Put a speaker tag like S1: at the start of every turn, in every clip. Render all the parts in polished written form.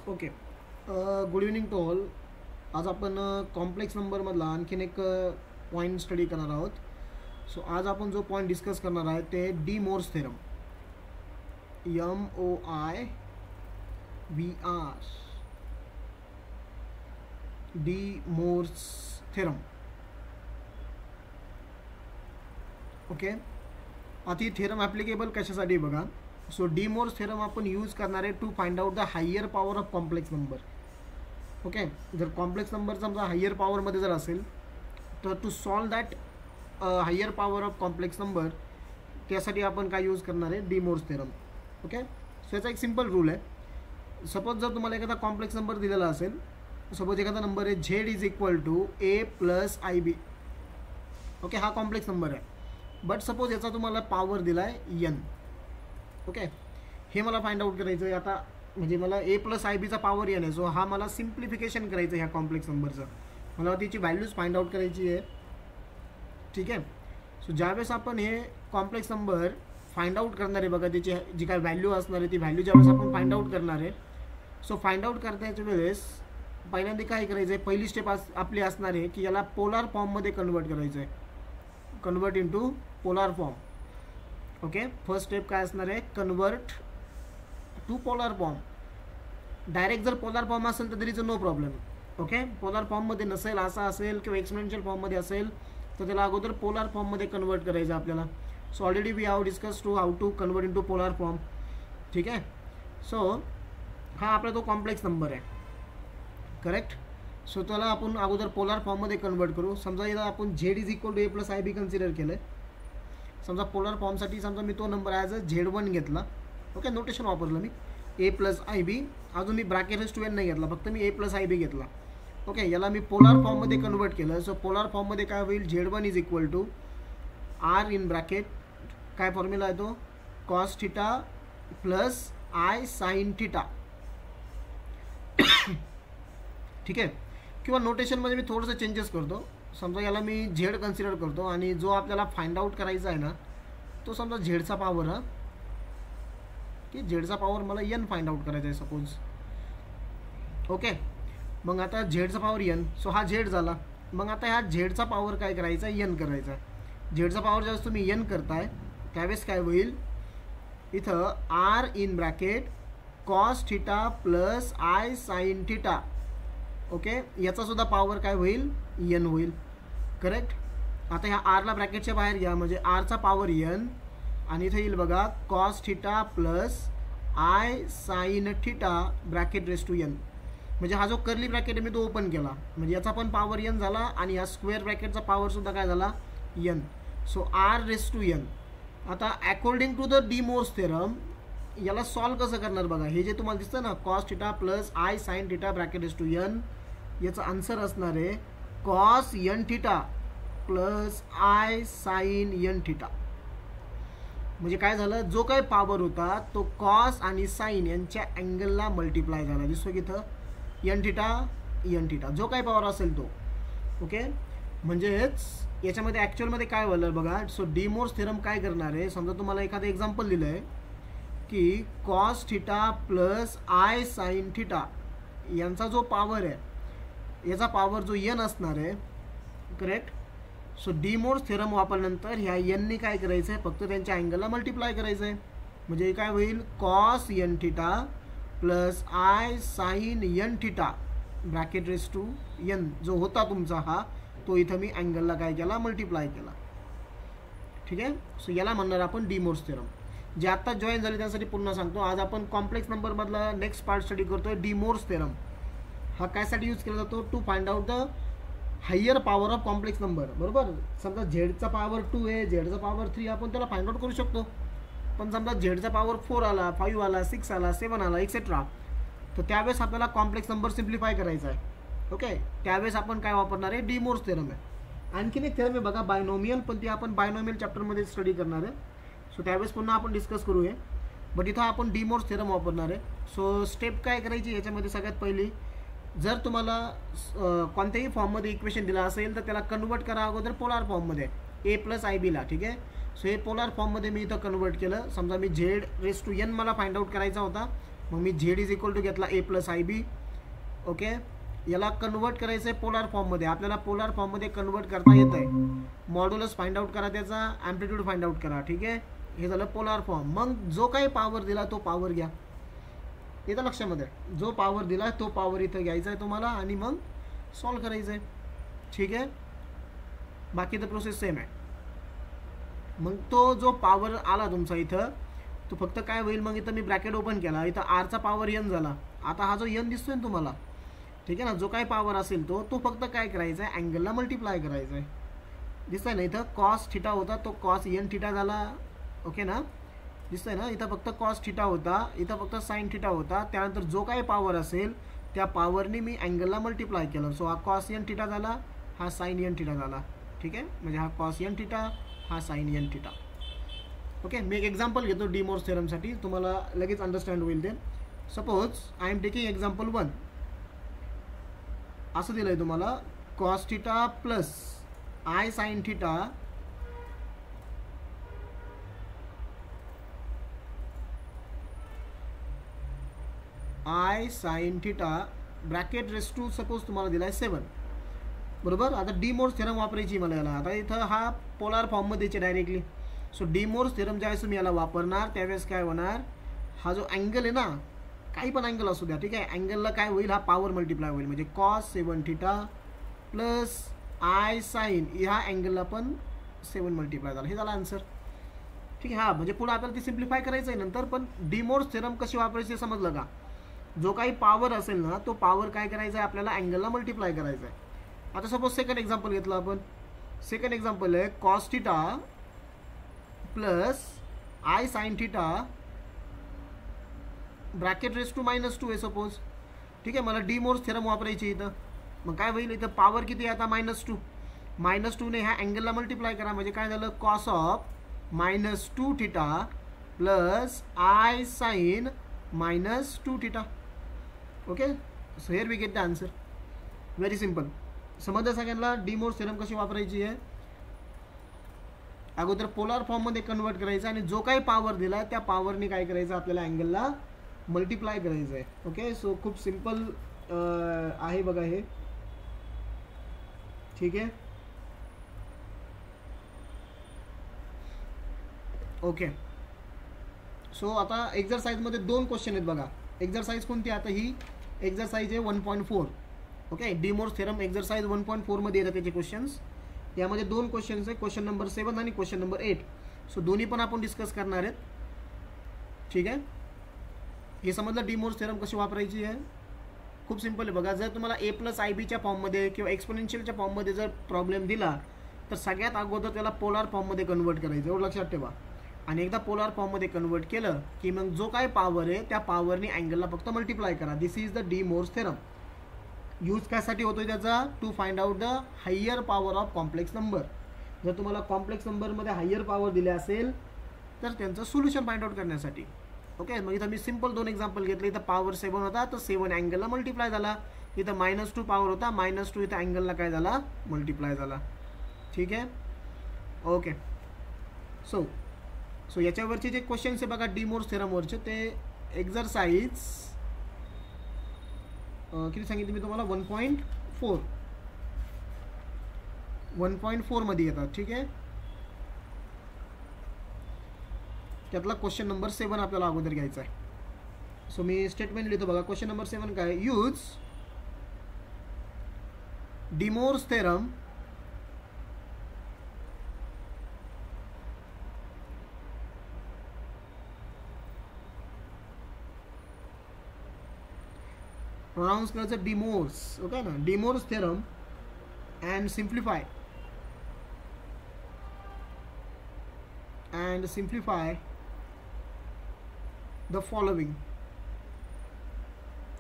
S1: Okay. Good evening to all. आज आपण complex नंबरमधला आणखीन एक पॉईंट स्टडी करणार आहोत. सो आज आपण जो पॉईंट डिस्कस करणार आहे ते De Moivre's theorem. MOIVR, De Moivre's theorem. Okay. आता ही थेरम ॲप्लिकेबल कशासाठी बघा. सो डी मोर्स थेरम आपण यूज करणार आहे to find out the higher power of complex number. Okay. जर कॉम्प्लेक्स नंबर समजा हायर पॉवरमध्ये जर असेल तर to solve that higher power of complex number त्यासाठी आपण काय यूज करणार आहे, De Moivre's theorem. Okay. So याचा एक सिम्पल रूल आहे. सपोज जर तुम्हाला एखादा कॉम्प्लेक्स नंबर दिलेला असेल, सपोज एखादा नंबर आहे Z is equal to A+IB. Okay. हा कॉम्प्लेक्स नंबर आहे. बट सपोज याचा तुम्हाला पॉवर दिला आहे N. ओके. हे मला फाइंड आउट करायचं आहे आता, म्हणजे मला A+IBचा पॉवर N आहे. सो हा मला सिम्प्लिफिकेशन करायचं आहे ह्या कॉम्प्लेक्स नंबरचं. मला त्याची व्हॅल्यूज फाइंड आउट करायची आहे. ठीक आहे. सो ज्यावेळेस आपण हे कॉम्प्लेक्स नंबर फाइंड आउट करणार आहे बघा, त्याची जी काय व्हॅल्यू असणार आहे ती व्हॅल्यू ज्यावेळेस आपण फाइंड आउट करणार आहे. सो फाइंड आउट करण्याच्या वेळेस पहिल्यांदा काय करायचं आहे, पहिली स्टेप आपली असणार आहे की याला पोलार फॉर्ममध्ये कन्वर्ट करायचं आहे. Convert into polar form. Okay. First step काय असणार आहे, convert to polar form. Direct जर पोलार फॉर्म असेल तर तरी नो प्रॉब्लेम. ओके. पोलार फॉर्ममध्ये नसेल, असा असेल किंवा एक्सपोनेन्शियल फॉर्ममध्ये असेल तर त्याला अगोदर पोलार फॉर्ममध्ये कन्वर्ट करायचं आपल्याला. So already we have discuss to how to convert into polar form. ठीक आहे. सो हा आपला तो कॉम्प्लेक्स नंबर आहे. करेक्ट. सो त्याला आपण अगोदर पोलार फॉर्ममध्ये कन्वर्ट करू. समजा याला आपण Z is equal to A+IB consider केलं आहे. समजा पोलार फॉर्मसाठी समजा मी तो नंबर ॲज अ Z1 घेतला. ओके. नोटेशन वापरलं मी A+IB. अजून मी ब्रॅकेट रेज टू N नाही घेतला, फक्त मी A+IB घेतला. ओके. याला मी पोलार फॉर्ममध्ये कन्वर्ट केलं. सो पोलार फॉर्ममध्ये काय होईल, Z1 is equal to R in bracket, काय फॉर्म्युला आहे तो, cos theta plus I sine theta. ठीक आहे. किंवा नोटेशनमध्ये मी थोडंसं चेंजेस करतो. समजा याला मी Z कन्सिडर करतो आणि जो आपल्याला फाइंड आउट करायचा आहे ना तो समजा झेडचा पॉवर, हा की झेडचा पॉवर मला N फाइंड आउट करायचा आहे सपोज. ओके. मग आता झेडचा पॉवर N. सो हा Z झाला. मग आता ह्या झेडचा पॉवर काय करायचा, N करायचा. झेडचा पॉवर ज्यावेळेस तुम्ही N करताय त्यावेळेस काय होईल, इथं R in bracket cos theta plus I sine theta. Okay. याचा सुद्धा पॉवर काय होईल, N होईल. करेक्ट. आता ह्या आरला ब्रॅकेटच्या बाहेर घ्या, म्हणजे आरचा पॉवर N आणि इथं येईल बघा cos theta plus I sine theta bracket raise to N. म्हणजे हा जो कर्ली ब्रॅकेट आहे मी तो ओपन केला, म्हणजे याचा पण पॉवर N झाला आणि या स्क्वेअर ब्रॅकेटचा पॉवरसुद्धा काय झाला, N. So R raise to N. आता according to the D Moivre's theorem याला सॉल्व कसं करणार बघा. हे जे तुम्हाला दिसतं ना cos theta plus I sine theta bracket raise to N, याचा आन्सर असणार आहे cos N theta plus I sine N theta. म्हणजे काय झालं, जो काही पॉवर होता तो कॉस आणि साइन यांच्या अँगलला मल्टिप्लाय झाला. दिसतो की इथं N थिटा जो काही पॉवर असेल तो. ओके. म्हणजेच याच्यामध्ये ॲक्च्युअलमध्ये काय झालं बघा. सो डी मोर्स थेरम काय करणार आहे, समजा तुम्हाला एखादं एक्झाम्पल दिलं आहे की cos theta plus I sine theta यांचा जो पॉवर आहे याचा पॉवर जो N असणार आहे. Correct. So D Moivre's theorem वापरल्यानंतर ह्या Nने काय करायचं आहे, फक्त त्यांच्या अँगलला मल्टिप्लाय करायचं आहे. म्हणजे काय होईल, cos N theta plus I sine N theta bracket raise to N जो होता तुमचा हा, तो इथं मी अँगलला काय केला, मल्टिप्लाय केला. ठीक आहे. सो याला म्हणणार आपण डी मोर्स थेरम. जे आत्ता जॉईन झाले त्यासाठी पुन्हा सांगतो, आज आपण कॉम्प्लेक्स नंबरमधला नेक्स्ट पार्ट स्टडी करतोय, डी मोर्स थेरम. हा कायसाठी यूज केला जातो, to find out the higher power of complex number. बरोबर. समजा झेडचा पॉवर 2 आहे, झेडचा पॉवर 3, आपण त्याला फाइंड आउट करू शकतो. पण समजा झेडचा पॉवर 4 आला, 5 आला, 6 आला, 7 आला एक्सेट्रा, तर त्यावेळेस आपल्याला कॉम्प्लेक्स नंबर सिम्प्लिफाय करायचा आहे. ओके. त्यावेळेस आपण काय वापरणार आहे, डी मोर्स थेरम आहे. आणखीन एक थेरम आहे बघा बायनोमियल, पण ती आपण बायनोमियल चॅप्टरमध्ये स्टडी करणार आहे. सो त्यावेळेस पुन्हा आपण डिस्कस करूया. बट इथं आपण डी मोर्स थेरम वापरणार आहे. सो स्टेप काय करायची याच्यामध्ये, सगळ्यात पहिली जर तुम्हाला कोणत्याही फॉर्ममध्ये इक्वेशन दिला असेल तर त्याला कन्वर्ट करा अगोदर पोलार फॉर्ममध्ये A+IB ला. ठीक आहे. सो हे पोलार फॉर्ममध्ये मी इथं कन्वर्ट केलं. समजा मी Z रेस टू N मला फाइंड आउट करायचा होता, मग मी झेड इज इक्वल टू घेतला ए प्लस आय बी. ओके, याला कन्वर्ट करायचं आहे पोलार फॉर्ममध्ये. आपल्याला पोलार फॉर्ममध्ये कन्वर्ट करता येत आहे. मॉड्युलस फाइंड आउट करा, त्याचा ॲम्प्लिट्यूड फाइंड आउट करा. ठीक आहे, हे झालं पोलार फॉर्म. मग जो काही पॉवर दिला तो पॉवर घ्या. इथं लक्षामध्ये जो पॉवर दिला तो पॉवर इथं घ्यायचा आहे तुम्हाला आणि मग सॉल्व करायचं आहे. ठीक आहे, बाकी तर प्रोसेस सेम आहे. मग तो जो पॉवर आला तुमचा इथं तो फक्त काय होईल, मग इथं मी ब्रॅकेट ओपन केला, इथं आरचा पॉवर एन झाला. आता हा जो एन दिसतोय ना तुम्हाला, ठीक आहे ना, जो काय पॉवर असेल तो फक्त काय करायचा आहे, अँगलला मल्टिप्लाय करायचा आहे. दिसतंय ना, इथं कॉस थिटा होता तो कॉस एन थिटा झाला. ओके ना, दिसतंय ना, इथं फक्त कॉस थिटा होता, इथं फक्त साइन थिटा होता. त्यानंतर जो काही पॉवर असेल त्या पॉवरने मी अँगलला मल्टिप्लाय केलं. सो हा कॉस एन थिटा झाला, हा साइन एन थिटा झाला. ठीक आहे, म्हणजे हा कॉस एन थिटा, हा साइन एन थिटा. ओके, मी एक एक्झाम्पल घेतो डी मोर्स थेरमसाठी, तुम्हाला लगेच अंडरस्टँड होईल ते. Suppose I am taking example 1. असं दिलं आहे तुम्हाला, cos theta plus I sine theta I sine theta bracket raise to suppose तुम्हाला दिला आहे 7. बरोबर. आता डी मोर्स थेरम वापरायची मला याला. आता इथं हा पोलार फॉर्ममध्ये आहे directly. So D Moivre's theorem ज्यावेळेस तुम्ही याला वापरणार त्यावेळेस काय होणार, हा जो अँगल आहे ना, काही पण अँगल असू द्या, ठीक आहे, अँगलला काय होईल, हा पॉवर मल्टिप्लाय होईल. म्हणजे cos 7 theta plus I sine, ह्या अँगलला पण 7 मल्टिप्लाय झाला. हे झालं आन्सर. ठीक आहे, हा म्हणजे पुढे आपल्याला ती सिम्प्लिफाय करायचं आहे नंतर. पण डी मोर्स थेरम कशी वापरायची समजलं का. जो काही पॉवर असेल ना तो पॉवर काय करायचा आहे, आपल्याला अँगलला मल्टिप्लाय करायचा आहे. आता सपोज सेकंड एक्झाम्पल घेतलं आपण. सेकंड एक्झाम्पल आहे cos theta plus I sine theta bracket raise to -2 आहे सपोज. ठीक आहे, मला डी मोर्स थेरम वापरायची इथं. मग काय होईल, इथं पॉवर किती आहे आता -2. -2ने ह्या अँगलला मल्टिप्लाय करा, म्हणजे काय झालं, cos of -2 theta plus I sine -2 theta. Okay, so here we get the answer. Very simple. समजलं सगळ्यांना डी मोर्स थेरम कशी वापरायची आहे. अगोदर पोलार फॉर्ममध्ये कन्वर्ट करायचं आणि जो काही पॉवर दिला त्या पॉवरने काय करायचं, आपल्याला अँगलला मल्टिप्लाय करायचं आहे. ओके, सो खूप सिम्पल आहे बघा हे. ठीक आहे, ओके. सो आता एक्झरसाइजमध्ये 2 क्वेश्चन आहेत बघा. एक्झरसाइज कोणती, आता ही एक्झरसाइज आहे 1.4. Okay, De Moivre's theorem exercise 1.4 मध्ये येतात त्याचे क्वेश्चन्स. यामध्ये 2 क्वेश्चन्स आहे, क्वेश्चन नंबर 7 आणि क्वेश्चन नंबर 8. सो दोन्ही पण आपण डिस्कस करणार आहेत. ठीक आहे, हे समजलं डी मोर्स थेरम कशी वापरायची आहे. खूप सिंपल आहे बघा. जर तुम्हाला ए प्लस आय बीच्या फॉर्ममध्ये किंवा एक्सपोनेन्शियलच्या फॉर्ममध्ये जर प्रॉब्लेम दिला तर सगळ्यात अगोदर त्याला पोलार फॉर्ममध्ये कन्वर्ट करायचं, एवढं लक्षात ठेवा. आणि एकदा पोलार फॉर्ममध्ये कन्वर्ट केलं की मग जो काय पॉवर आहे त्या पॉवरने अँगलला फक्त मल्टिप्लाय करा. This is the D Moivre's theorem. Use कशासाठी होतोय त्याचा, to find out the higher power of complex number. जर तुम्हाला कॉम्प्लेक्स नंबरमध्ये हायर पॉवर दिले असेल तर त्यांचं सोल्युशन फाइंड आउट करण्यासाठी. ओके, मग इथं मी सिंपल 2 एक्झाम्पल घेतले. इथं पॉवर 7 होता तर 7 अँगलला मल्टिप्लाय झाला. इथं -2 पॉवर होता, -2 इथं अँगलला काय झाला, मल्टिप्लाय झाला. ठीक आहे, ओके. सो याच्यावरचे जे क्वेश्चन्स आहे बघा डी मोर्स थेरमवरचे, ते एक्झरसाइज किती सांगितलं मी तुम्हाला, 1.4 मध्ये येतात. ठीक आहे, त्यातला क्वेश्चन नंबर 7 आपल्याला अगोदर घ्यायचा आहे. सो मी स्टेटमेंट लिहितो बघा. क्वेश्चन नंबर 7 काय, use de Moivre's theorem pronounce करायचं डी मोर्स. ओके ना, de Moivre's theorem and simplify the following.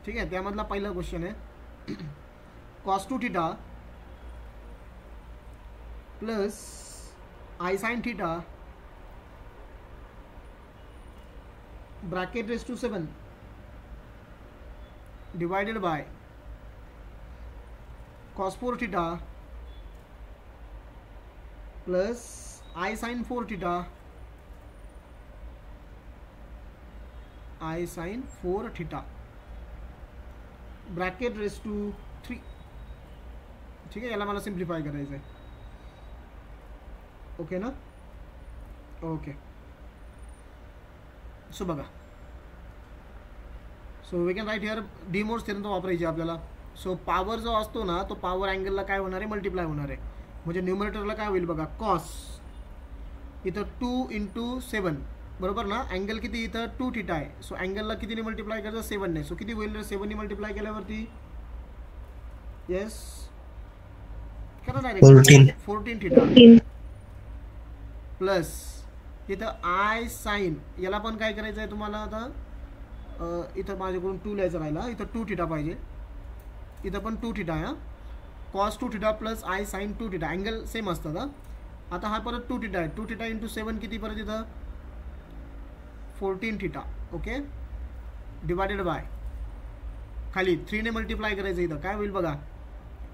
S1: ठीक आहे, त्यामधला पहिला क्वेश्चन आहे cos 2 theta plus I sine theta bracket raise to 7 divided by cos 4 theta plus I sin 4 theta i sine 4 theta bracket raise to 3. ठीक आहे, याला मला simplify करायचं आहे. ओके ना. ओके, सो बघा, so we can write here de Moivre's theorem वापरायची आपल्याला. सो पॉवर जो असतो ना, तो पॉवर अँगलला काय होणार आहे, मल्टिप्लाय होणार आहे. म्हणजे न्यूमरेटरला काय होईल बघा, कॉस इथं 2 × 7 बरोबर ना. अँगल किती इथं 2 थीटा आहे. सो अँगलला कितीने मल्टिप्लाय करायचं, 7 ने. सो किती होईल 7 ने मल्टिप्लाय केल्यावरती, येस करा डायरेक्ट 14 थीटा प्लस इथं आय साइन, याला पण काय करायचं आहे तुम्हाला आता, इथं माझ्याकडून 2 लिहायचं राहिला, इथं 2 थीटा पाहिजे, इथं पण 2 थीटा आहे. Cos 2 theta plus I sine 2 theta, angle same असतात. आता हा परत 2 थीटा आहे. 2 थीटा × 7 किती परत इथं 14 थीटा. ओके, डिवायडेड बाय खाली 3 ने मल्टिप्लाय करायचं. इथं काय होईल बघा,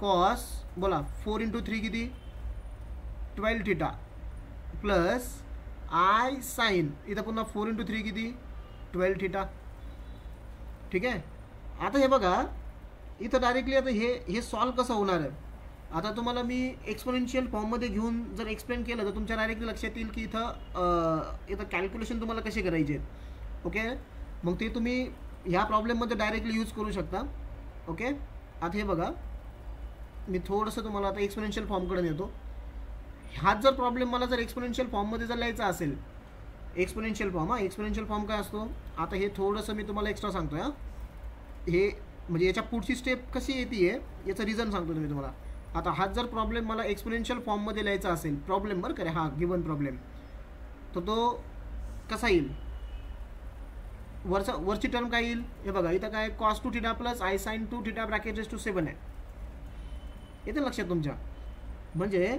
S1: कॉस बोला 4 × 3 किती 12 थीटा प्लस आय साइन, इथं पुन्हा 4 × 3 किती 12 थीटा. ठीक आहे, आता हे बघा इथं डायरेक्टली आता हे सॉल्व कसं होणार आहे. आता तुम्हाला मी एक्सपोनेन्शियल फॉर्ममध्ये घेऊन जर एक्सप्लेन केलं तर तुमच्या डायरेक्टली लक्षात येईल की इथं कॅल्क्युलेशन तुम्हाला कसे करायचे आहेत. ओके, मग ते तुम्ही ह्या प्रॉब्लेममध्ये डायरेक्टली यूज करू शकता. ओके, आता हे बघा मी थोडंसं तुम्हाला आता एक्सपोनेन्शियल फॉर्मकडे नेतो. हाच जर प्रॉब्लेम मला जर एक्सपोनेन्शियल फॉर्ममध्ये जर लिहायचा असेल, एक्सपोनेन्शियल फॉर्म, एक्सपोनेन्शियल फॉर्म काय असतो, आता हे थोडंसं मी तुम्हाला एक्स्ट्रा सांगतो. हे म्हणजे याच्या पुढची स्टेप कशी येते याचं रिझन सांगतो मी तुम्हाला. आता हाच जर प्रॉब्लेम मला एक्सपोनेन्शियल फॉर्ममध्ये लिहायचा असेल, प्रॉब्लेम बरं का, हा गिवन प्रॉब्लेम, तर तो कसा येईल, वरची टर्म काय येईल, हे बघा इथं काय cos 2 theta plus I sine 2 theta bracket raise to 7 आहे. येते लक्षात तुमच्या. म्हणजे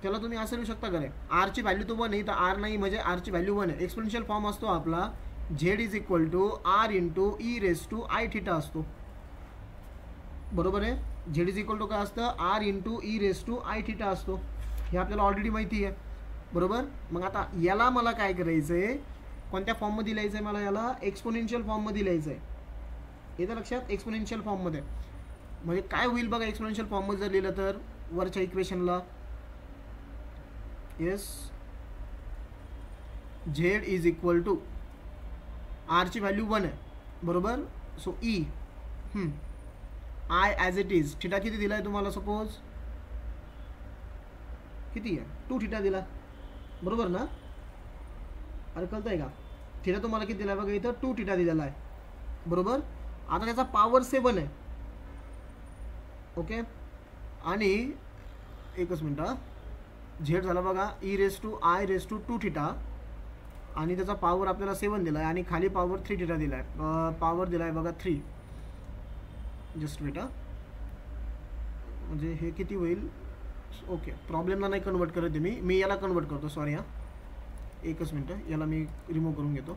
S1: त्याला तुम्ही असं लिहू शकता का रे, आरची व्हॅल्यू तो 1 आहे, तर आर नाही म्हणजे आरची व्हॅल्यू 1 आहे. एक्सपोनेन्शियल फॉर्म असतो आपला Z is equal to R into e raise to i theta असतो. बरोबर आहे, झेड इज इक्वल टू काय असतं, R into e raise to i theta असतो. हे आपल्याला ऑलरेडी माहिती आहे. बरोबर, मग आता याला मला काय करायचं आहे, कोणत्या फॉर्ममध्ये लिहायचं आहे मला, याला एक्सपोनेन्शियल फॉर्ममध्ये लिहायचं आहे. येतं लक्षात, एक्सपोनेन्शियल फॉर्ममध्ये. म्हणजे काय होईल बघा, एक्सपोनेन्शियल फॉर्ममध्ये जर लिहिलं तर वरच्या इक्वेशनला, yes Z is equal to आरची व्हॅल्यू 1 आहे बरोबर. So e i as it is, theta किती दिला आहे तुम्हाला, सपोज किती आहे 2 थीटा दिला बरोबर ना. अरे कळतं आहे का, थीटा तुम्हाला किती दिला आहे बघा, इथं 2 थीटा दिलेला आहे बरोबर. आता त्याचा पॉवर 7 आहे. ओके, आणि एकच मिनटं, झेड झाला बघा e raise to i raise to 2 theta, आणि त्याचा पॉवर आपल्याला 7 दिला आहे, आणि खाली पॉवर 3 थीटा दिला आहे. पॉवर दिला आहे बघा 3. जस्ट वेट, म्हणजे हे किती होईल. ओके, प्रॉब्लेमला नाही कन्वर्ट करत मी याला कन्वर्ट करतो, सॉरी एकच मिनटं, याला मी रिमूव्ह करून घेतो.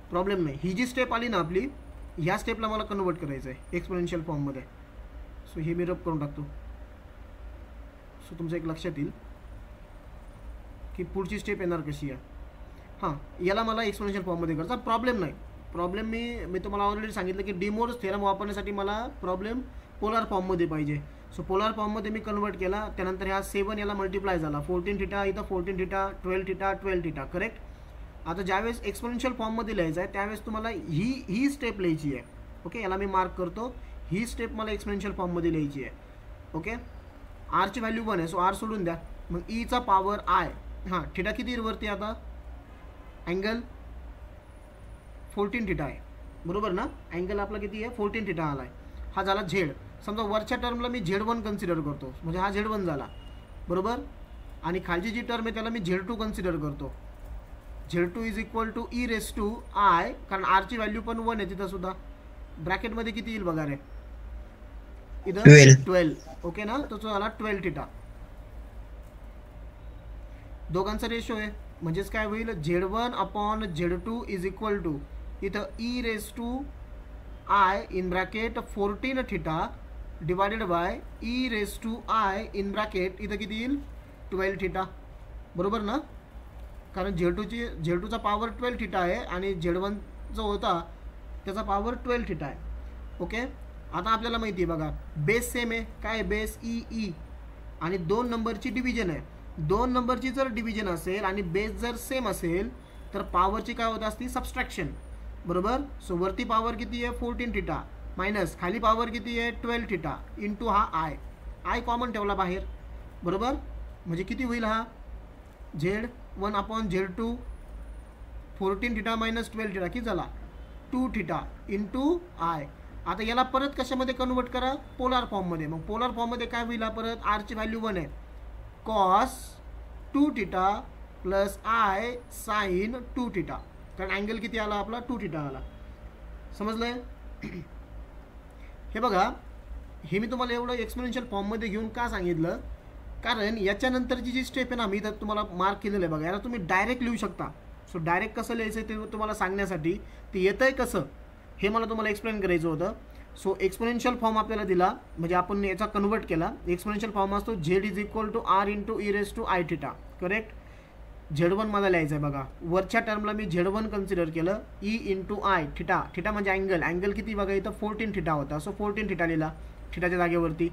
S1: प्रॉब्लेम नाही, ही जी स्टेप आली ना आपली, ह्या स्टेपला मला कन्वर्ट करायचं आहे एक्सपोनेन्शियल फॉर्ममध्ये. सो हे मी रब करून टाकतो. सो तुमचं एक लक्षात येईल की पुढची स्टेप येणार कशी आहे. हां, याला मला एक्सपोनेन्शियल फॉर्ममध्ये करायचा, प्रॉब्लेम नाही. प्रॉब्लेम मी तुम्हाला ऑलरेडी सांगितलं की डी मोड्स थेरम वापरण्यासाठी मला प्रॉब्लेम पोलार फॉर्ममध्ये पाहिजे. सो पोलार फॉर्ममध्ये मी कन्वर्ट केला, त्यानंतर ह्या 7 याला मल्टिप्लाय झाला, 14 थीटा इथं 14 थीटा 12 थीटा 12 थीटा, करेक्ट. आता ज्यावेळेस एक्सपोनेन्शियल फॉर्ममध्ये लिहायचं आहे त्यावेळेस तुम्हाला ही स्टेप लिहायची आहे. ओके, याला मी मार्क करतो, ही स्टेप मला एक्सपोनेन्शियल फॉर्ममध्ये लिहायची आहे. ओके, आरची व्हॅल्यू 1 आहे, सो आर सोडून द्या. मग ईचा पॉवर आय, हां थीटा किती वरती, आता अँगल 14 थीटा आहे बरोबर ना. अँगल आपला किती आहे 14 थीटा आला आहे. हा झाला झेड. समजा वरच्या टर्मला मी Z1 कन्सिडर करतो, म्हणजे हा Z1 झाला बरोबर. आणि खालची जी टर्म आहे त्याला मी Z2 कन्सिडर करतो. Z2 is equal to e raise to i, कारण आरची व्हॅल्यू पण 1 आहे तिथं सुद्धा. ब्रॅकेटमध्ये किती येईल बघा रे, इथं 12. ओके ना, तो झाला 12 थीटा. दोघांचा रेशो आहे, म्हणजेच काय होईल, Z1 upon Z2 is equal to इथं e raise to i in bracket 14 theta divided by e raise to i in bracket इथं किती येईल 12 थीटा बरोबर ना. कारण Z2चा पॉवर 12 थिटा आहे आणि Z1 जो होता त्याचा पॉवर 12 थिटा आहे. ओके, आता आपल्याला माहिती आहे बघा, बेस सेम आहे, काय बेस ई आणि 2 नंबरची डिव्हिजन आहे. 2 नंबरची जर डिव्हिजन असेल आणि बेस जर सेम असेल तर पॉवरची काय होत असती, सबस्ट्रॅक्शन. बरोबर. सो वरती पॉवर किती आहे 14 थिटा मायनस खाली पॉवर किती आहे 12 थिटा इंटू हा आय कॉमन ठेवला बाहेर. बरोबर. म्हणजे किती होईल हा Z1 upon Z2 14 theta minus 12 theta किती झाला 2 थिटा इंटू आय. आता याला परत कशामध्ये कन्वर्ट करा, पोलार फॉर्ममध्ये. मग पोलार फॉर्ममध्ये काय होईल, परत आरची व्हॅल्यू 1 आहे, cos 2 theta plus I sine 2 theta. कारण अँगल किती आला आपला 2 थिटा आला. समजलंय. हे बघा, हे मी तुम्हाला एवढं एक्सपोनेन्शियल फॉर्ममध्ये घेऊन का सांगितलं, कारण याच्यानंतरची जी स्टेप आहे ना, मी तर तुम्हाला मार्क केलेलं आहे बघा, याला तुम्ही डायरेक्ट लिहू शकता. सो डायरेक्ट कसं लिहायचं ते तुम्हाला सांगण्यासाठी, ते येतं आहे कसं हे मला तुम्हाला एक्सप्लेन करायचं होतं. सो एक्सपोनेन्शियल फॉर्म आपल्याला दिला, म्हणजे आपण याचा कन्वर्ट केला. एक्सपोनेन्शियल फॉर्म असतो Z is equal to R into e raise to i theta. Correct. Z1 मला लिहायचं आहे बघा, वरच्या टर्मला मी Z1 कन्सिडर केलं, e into i theta. Theta म्हणजे अँगल किती बघा, इथं 14 थिटा होता. सो 14 थिटा लिहिला थिटाच्या जागेवरती.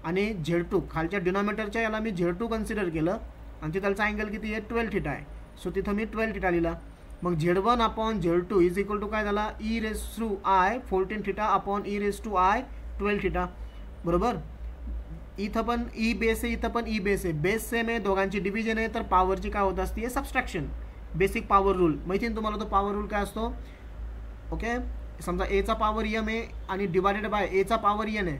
S1: आणि Z2 खालच्या डिनॉमिनेटरच्या याला मी Z2 कन्सिडर केलं आणि तिथलचा अँगल किती आहे 12 थिटा आहे. सो तिथं मी 12 थिटा लिहिला. मग Z1 upon Z2 is equal to काय झाला, e raise to i 14 theta upon e raise to i 12 theta. बरोबर. इथं पण ई बेस आहे, इथं पण ई बेस आहे, बेस सेम आहे, दोघांची डिव्हिजन आहे, तर पॉवरची काय होत असते सबस्ट्रॅक्शन. बेसिक पॉवर रूल माहिती आहे तुम्हाला, तो पॉवर रूल काय असतो. ओके, समजा एचा पॉवर एम आहे आणि डिवायडेड बाय एचा पॉवर एन आहे,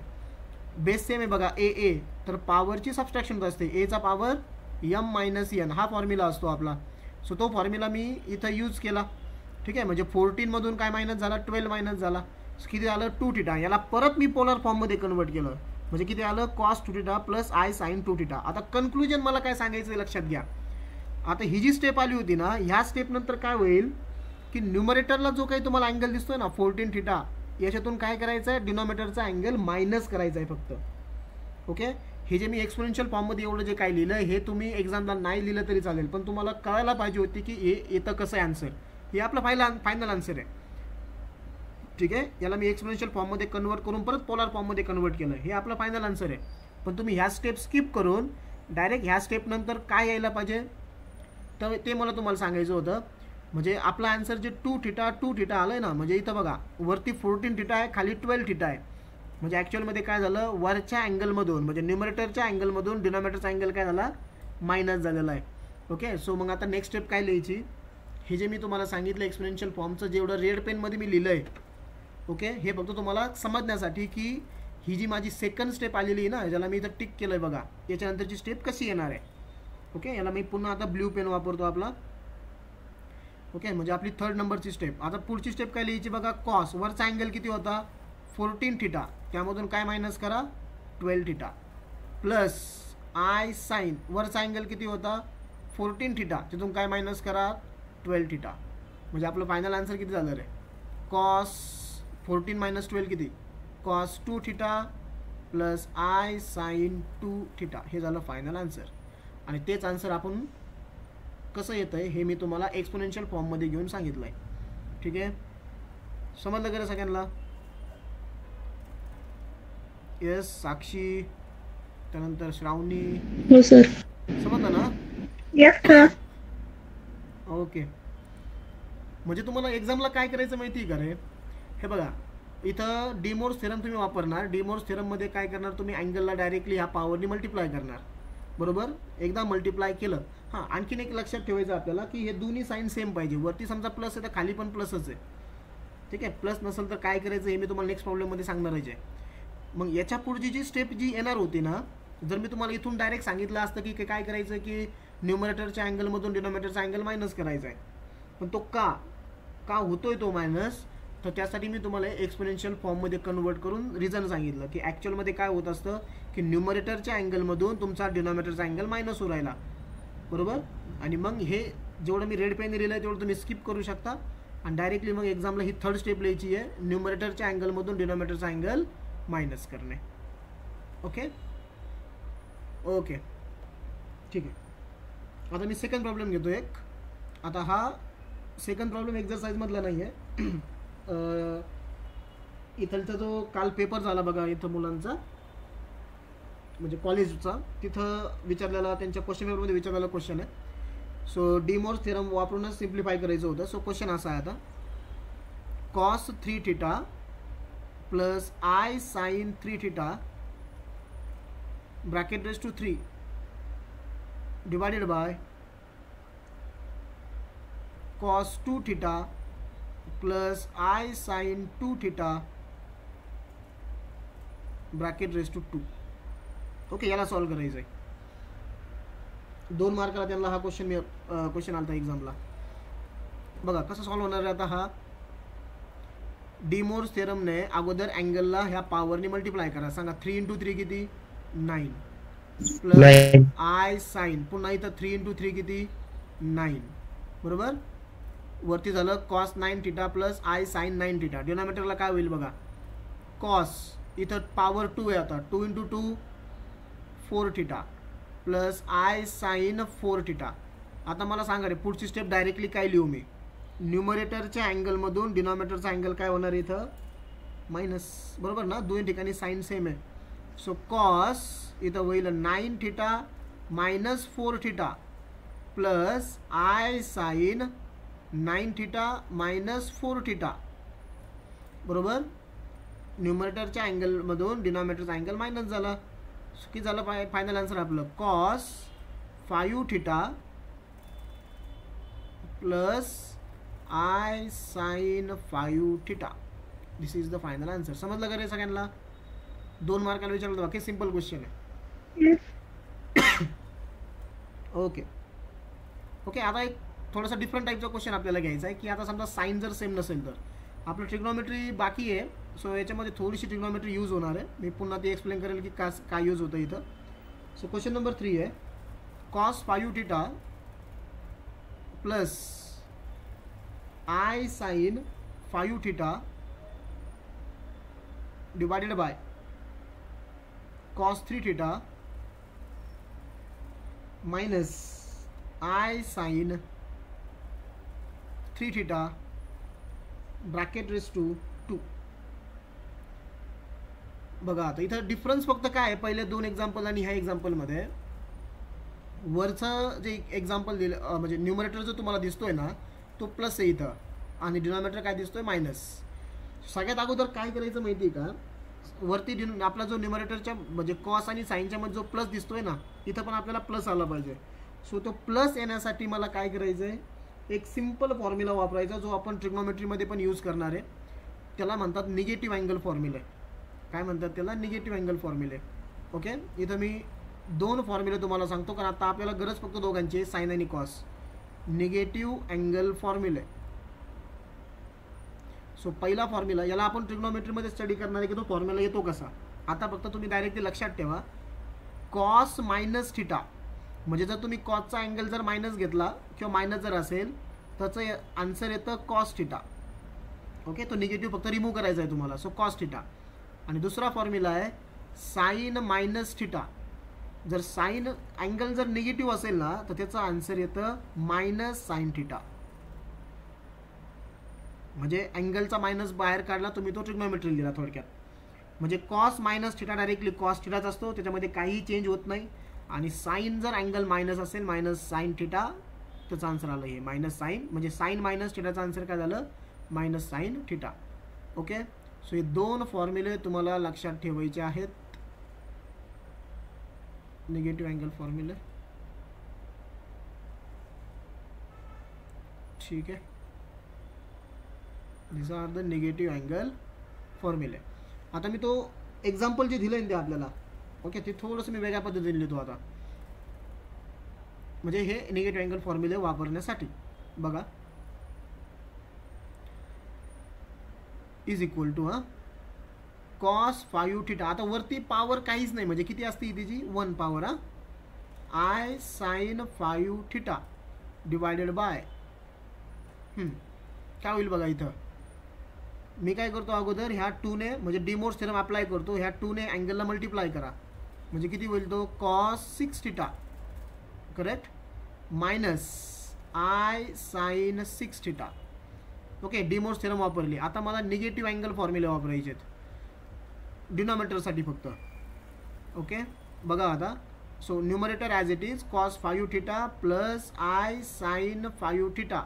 S1: बेस सेम आहे बघा ए, तर पॉवरची सबस्ट्रॅक्शन होत असते, एचा पॉवर एम मायनस एन. हा फॉर्म्युला असतो आपला. सो तो फॉर्म्युला मी इथं यूज केला. ठीक आहे. म्हणजे 14मधून काय मायनस झाला 12 मायनस झाला, किती झालं 2 थिटा. याला परत मी पोलर फॉर्ममध्ये कन्वर्ट केलं, म्हणजे किती आलं cos 2 theta plus I sine 2 theta. आता कन्क्लुजन मला काय सांगायचं लक्षात घ्या. आता ही जी स्टेप आली होती ना, ह्या स्टेपनंतर काय होईल की न्यूमरेटरला जो काही तुम्हाला अँगल दिसतोय ना 14 थिटा, याच्यातून काय करायचं आहे डिनॉमिनेटरचा अँगल मायनस करायचा आहे फक्त. ओके. हे जे मी एक्सपोनेन्शियल फॉर्ममध्ये एवढं जे काही लिहिलं हे तुम्ही एक्झामला नाही लिहिलं तरी चालेल, पण तुम्हाला कळायला पाहिजे होती की हे येतं कसं आहे आन्सर. हे आपलं फायनल आन्सर आहे. ठीक आहे. याला मी एक्सपोनेन्शियल फॉर्ममध्ये कन्वर्ट करून परत पोलार फॉर्ममध्ये कन्वर्ट केलं, हे आपलं फायनल आन्सर आहे. पण तुम्ही ह्या स्टेप स्किप करून डायरेक्ट ह्या स्टेपनंतर काय यायला पाहिजे तर ते मला तुम्हाला सांगायचं होतं. म्हणजे आपला आन्सर जे 2 थिटा आलं आहे ना, म्हणजे इथं बघा वरती 14 थिटा आहे, खाली 12 थिटा आहे. म्हणजे ॲक्च्युअलमध्ये काय झालं, वरच्या अँगलमधून म्हणजे न्यूमरेटरच्या अँगलमधून डिनॉमिनेटरचा अँगल काय झाला मायनस झालेला आहे. ओके. सो मग आता नेक्स्ट स्टेप काय लिहायची, हे जे मी तुम्हाला सांगितलं एक्सपोनेन्शियल फॉर्मचं जेवढं रेड पेनमध्ये मी लिहिलं आहे, ओके, हे फक्त तुम्हाला समजण्यासाठी की ही जी माझी सेकंड स्टेप आलेली आहे ना, ज्याला मी इथं टिक केलं आहे बघा, याच्यानंतरची स्टेप कशी येणार आहे. ओके. याला मी पुन्हा आता ब्ल्यू पेन वापरतो आपला. ओके. म्हणजे आपली 3rd नंबरची स्टेप. आता पुढची स्टेप काय लिहायची बघा, कॉस वरचा अँगल किती होता 14 थिटा, त्यामधून काय मायनस करा 12 थिटा प्लस आय साइन वरचा अँगल किती होता 14 थिटा, तिथून काय मायनस करा 12 थिटा. म्हणजे आपलं फायनल आन्सर किती झालं रे, कॉस 14 मायनस 12 किती, cos 2 theta plus I sine 2 theta. हे झालं फायनल आन्सर. आणि तेच आन्सर आपण कसं येतं आहे हे मी तुम्हाला एक्सपोनेन्शियल फॉर्ममध्ये घेऊन सांगितलं आहे. ठीक आहे. समजलं का सगळ्यांना. येस. साक्षी, त्यानंतर श्रावणी.
S2: हो सर.
S1: समजलं ना.
S2: Yes sir.
S1: ओके. म्हणजे तुम्हाला एक्झामला काय करायचं माहिती आहे का रे, हे बघा इथं डिमोर्स थेरम तुम्ही वापरणार. डिमोर्स थेरममध्ये काय करणार तुम्ही, अँगलला डायरेक्टली ह्या पॉवरनी मल्टिप्लाय करणार. बरोबर. एकदा मल्टिप्लाय केलं. हां, आणखीन एक लक्षात ठेवायचं आपल्याला की हे दोन्ही साईन सेम पाहिजे. वरती समजा प्लस आहे तर खाली पण प्लसच आहे. ठीक आहे. प्लस नसेल तर काय करायचं हे मी तुम्हाला नेक्स्ट प्रॉब्लेममध्ये सांगणारच आहे. मग याच्या पुढची जी स्टेप जी येणार होती ना, जर मी तुम्हाला इथून डायरेक्ट सांगितलं असतं की काय करायचं की न्यूमरेटरच्या अँगलमधून डिनॉमिनेटरचा अँगल मायनस करायचा आहे, पण तो का होतोय तो मायनस, तर त्यासाठी मी तुम्हाला एक्सपोनेन्शियल फॉर्ममध्ये कन्वर्ट करून रिझन सांगितलं की ॲक्च्युअलमध्ये काय होत असतं की न्यूमरेटरच्या अँगलमधून तुमचा डिनॉमिनेटरचा अँगल मायनस होऊ राहिला. बरोबर. आणि मग हे जेवढं मी रेड पेनने लिहिलं आहे तेवढं तुम्ही स्किप करू शकता आणि डायरेक्टली मग एक्झामला ही 3rd स्टेप लिहायची आहे, न्यूमरेटरच्या अँगलमधून डिनॉमिनेटरचा अँगल मायनस करणे. ओके. ओके. ठीक आहे. आता मी सेकंड प्रॉब्लेम घेतो एक. आता हा सेकंड प्रॉब्लेम एक्झरसाइजमधला नाही आहे. इथलचा जो काल पेपर झाला बघा इथं मुलांचा, म्हणजे कॉलेजचा, तिथं विचारलेला त्यांच्या क्वेश्चन पेपरमध्ये विचारलेला क्वेश्चन आहे. सो डी मोर्स थेरम वापरूनच सिम्प्लिफाय करायचं होतं. सो क्वेश्चन असा आहे आता, cos 3 theta plus I sine 3 theta bracket raise to 3 divided by cos 2 theta plus I sine 2 theta bracket raise to 2. Okay, याला सॉल्व करायचं आहे. 2 मार्काला त्यांना हा क्वेश्चन आलता एक्झामला. बघा कसं सॉल्व होणार आहे आता. हा डी मोर्स थेरमने अगोदर अँगलला ह्या पॉवरने मल्टिप्लाय करा. सांगा 3 इंटू 3 किती? 9 प्लस आय साइन, पुन्हा इथं 3 इंटू 3 किती? 9. बरोबर. वरती झालं cos 9 theta plus I sine 9 theta. डिनॉमिनेटरला काय होईल बघा, कॉस, इथं पॉवर 2 आहे आता, 2 into 2 4 theta plus I sine 4 theta. आता मला सांगा रे, पुढची स्टेप डायरेक्टली काय लिहू मी? न्यूमरेटरच्या अँगलमधून डिनॉमिनेटरचा अँगल काय होणार इथं? मायनस. बरोबर ना, दोन ठिकाणी साइन सेम आहे. सो कॉस इथं होईल 9 theta minus 4 theta plus I sine 9 theta minus 4 theta. बरोबर. न्यूमरेटरच्या अँगलमधून डिनॉमिनेटरचा अँगल मायनस झाला. किती झालं फायनल आन्सर आपलं? Cos 5 theta plus I sine 5 theta. This is the final answer. समजलं का रे सगळ्यांना? 2 मार्काला विचारलं बाकी सिंपल क्वेश्चन आहे. Okay okay. आता एक थोडासा डिफरंट टाईपचा क्वेश्चन आपल्याला घ्यायचा आहे की आता समजा साइन जर सेम नसेल तर आपलं ट्रिग्नोमेट्री बाकी आहे. सो याच्यामध्ये थोडीशी ट्रिग्नोमेट्री यूज होणार आहे. मी पुन्हा ते एक्सप्लेन करेल की काय यूज होतं इथं. सो क्वेश्चन नंबर 3 आहे, cos 5 theta plus I sine 5 theta divided by cos 3 theta minus i sine 3 theta bracket raise to 2. बघा आता इथं डिफरन्स फक्त काय आहे, पहिले 2 एक्झाम्पल आणि ह्या एक्झाम्पलमध्ये वरचं जे एक्झाम्पल दिलं म्हणजे न्यूमरेटर जो तुम्हाला दिसतोय ना तो प्लस आहे इथं आणि डिनॉमिनेटर काय दिसतोय मायनस. सगळ्यात अगोदर काय करायचं माहिती आहे का, वरती आपला जो न्यूमरेटरच्या म्हणजे कॉस आणि साइनच्या मध्ये जो प्लस दिसतोय ना इथं पण आपल्याला प्लस आला पाहिजे. सो तो प्लस येण्यासाठी मला काय करायचं आहे, एक सिंपल फॉर्म्युला वापरायचा जो आपण ट्रिग्नोमेट्रीमध्ये पण यूज करणार आहे. त्याला म्हणतात निगेटिव्ह अँगल फॉर्म्युला. काय म्हणतात त्याला? Negative angle फॉर्म्युले. ओके, इथं मी 2 फॉर्म्युले तुम्हाला सांगतो कारण आता आपल्याला गरज फक्त दोघांची, साइन आणि कॉस. निगेटिव्ह अँगल फॉर्म्युले. सो पहिला फॉर्म्युला, याला आपण ट्रिग्नोमेट्रीमध्ये स्टडी करणार आहे की तो फॉर्म्युला येतो कसा. आता फक्त तुम्ही डायरेक्टली लक्षात ठेवा, कॉस मायनस थिटा म्हणजे जर तुम्ही कॉसचा अँगल जर मायनस घेतला किंवा मायनस जर असेल त्याचं आन्सर येतं कॉस थिटा. ओके, तो निगेटिव्ह फक्त रिमूव्ह करायचा आहे तुम्हाला. So cos theta. आणि दुसरा फॉर्म्युला आहे साइन मायनस थिटा. जर साइन अँगल जर निगेटिव्ह असेल ना तर त्याचं आन्सर येतं मायनस साइन थिटा. म्हणजे अँगलचा मायनस बाहेर काढला तुम्ही, तो ट्रिग्नोमेट्री लिहिला थोडक्यात. म्हणजे cos minus theta directly cos थिटाच असतो, त्याच्यामध्ये काही चेंज होत नाही. आणि साइन जर अँगल मायनस असेल मायनस साइन थिटा, त्याचं आन्सर आलं हे मायनस साइन. म्हणजे साइन मायनस थिटाचं आन्सर काय झालं? Minus sine theta. Okay, so हे 2 फॉर्म्युले तुम्हाला लक्षात ठेवायचे आहेत. निगेटिव्ह अँगल फॉर्म्युले. ठीक आहे, this are the negative angle फॉर्म्युले. आता मी तो एक्झाम्पल जे दिलं ते आपल्याला, ओके, ते थोडंसं मी वेगळ्या पद्धतीने लिहितो आता, म्हणजे हे निगेटिव्ह अँगल फॉर्म्युले वापरण्यासाठी. बघा, is equal to cos 5 theta. आता वरती पॉवर काहीच नाही म्हणजे किती असते तिची? 1 power. I sine 5 theta divided by काय होईल बघा, इथं मी काय करतो अगोदर ह्या 2 ने म्हणजे डी मोर्स थेरम अप्लाय करतो. ह्या 2 ने अँगलला मल्टिप्लाय करा म्हणजे किती होईल तो? Cos 6 theta. Correct. Minus i sine 6 theta. Okay, De Moivre's theorem वापरली. आता मला निगेटिव्ह अँगल फॉर्म्युले वापरायचे आहेत डिनॉमिनेटरसाठी फक्त. ओके, बघा आता. So numerator as it is cos 5 theta plus I sine 5 theta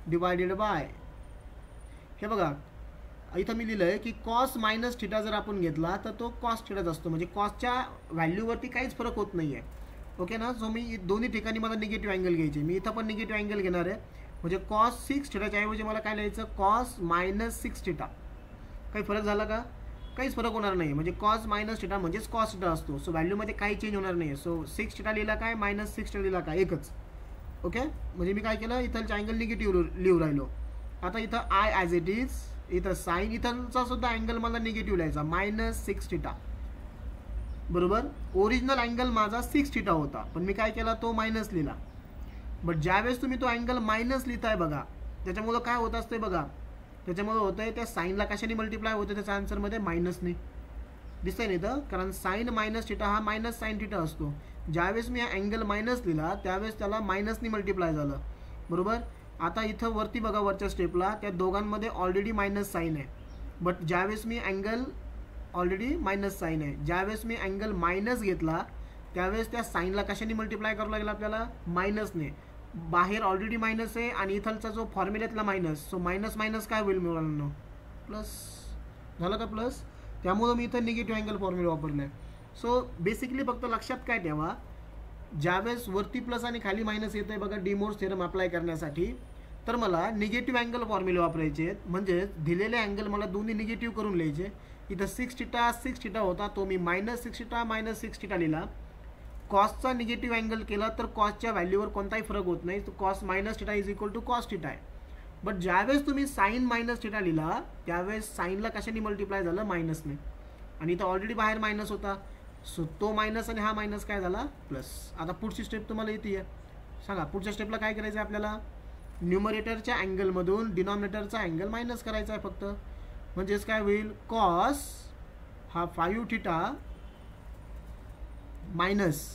S1: divided by, हे बघा इथं मी लिहिलं आहे की कॉस मायनस थिटा जर आपण घेतला तर तो कॉस थिटाच असतो, म्हणजे कॉसच्या व्हॅल्यूवरती काहीच फरक होत नाही आहे. ओके ना. सो मी दोन्ही ठिकाणी मला निगेटिव्ह अँगल घ्यायचे. मी इथं पण निगेटिव्ह अँगल घेणार आहे, म्हणजे कॉस 6 थिटाच्या ऐवजी मला काय लिहायचं, कॉस मायनस 6 थिटा. काही फरक झाला का? काहीच फरक होणार नाही, म्हणजे कॉस मायनस थिटा म्हणजेच कॉस थिटा असतो. सो व्हॅल्यूमध्ये काही चेंज होणार नाही. सो 6 थिटा लिहिला काय, मायनस 6 थिटा लिहिला काय, एकच. ओके, म्हणजे मी काय केलं, इथलचा अँगल निगेटिव्ह लिहू राहिलो. आता इथं आय ॲज इट इज, इथं साईन, इथलचा सुद्धा अँगल मला निगेटिव्ह लिहायचा, मायनस 6 थिटा. बरोबर. ओरिजिनल अँगल माझा 6 थिटा होता, पण मी काय केला, तो मायनस लिहिला. बट ज्यावेळेस तुम्ही तो अँगल मायनस लिहिताय बघा, त्याच्यामुळं काय होत असते बघा, त्याच्यामुळे होतंय त्या साईनला कशाने मल्टिप्लाय होतं, त्याच्या आन्सरमध्ये मायनसने दिसतंय नाही तर, कारण साईन मायनस थिटा हा मायनस साईन थिटा असतो. ज्यावेळेस मी हा अँगल मायनस लिहिला त्यावेळेस त्याला मायनसने मल्टिप्लाय झालं. बरोबर. आता इथं वरती बघा, वरच्या स्टेपला त्या दोघांमध्ये ऑलरेडी मायनस साईन आहे. बट ज्यावेळेस मी अँगल ऑलरेडी मायनस साईन आहे, ज्यावेळेस मी अँगल मायनस घेतला त्यावेळेस त्या साईनला कशाने मल्टिप्लाय करावं लागेल आपल्याला, मायनसने. बाहेर ऑलरेडी मायनस आहे आणि इथलचा जो फॉर्म्युल्यातला मायनस, सो मायनस मायनस काय होईल मुलांना, प्लस. झालं का प्लस? त्यामुळं मी इथं निगेटिव्ह अँगल फॉर्म्युला वापरला आहे. सो बेसिकली फक्त लक्षात काय ठेवा, ज्यावेळेस वरती प्लस आणि खाली मायनस येतं आहे बघा डिमोर्स थेरम अप्लाय करण्यासाठी, तर मला निगेटिव्ह अँगल फॉर्म्युले वापरायचे आहेत. म्हणजे दिलेले अँगल मला दोन्ही निगेटिव्ह करून लिहायचे. इथं 6 थिटा होता, तो मी मायनस 6 थिटा लिहिला. कॉसचा निगेटिव्ह अँगल केला तर कॉसच्या व्हॅल्यूवर कोणताही फरक होत नाही, तो cos minus theta is equal to cos theta आहे. बट ज्यावेळेस तुम्ही साईन मायनस थिटा लिहिला त्यावेळेस साईनला कशाने मल्टिप्लाय झालं, मायनसने. आणि इथं ऑलरेडी बाहेर मायनस होता, सो तो मायनस आणि हा मायनस काय झाला, प्लस. आता पुढची स्टेप तुम्हाला येते आहे, सांगा पुढच्या स्टेपला काय करायचं आहे आपल्याला, न्यूमरेटरच्या अँगलमधून डिनॉमिनेटरचा अँगल मायनस करायचा आहे फक्त. म्हणजेच काय होईल, कॉस हा 5 थिटा मायनस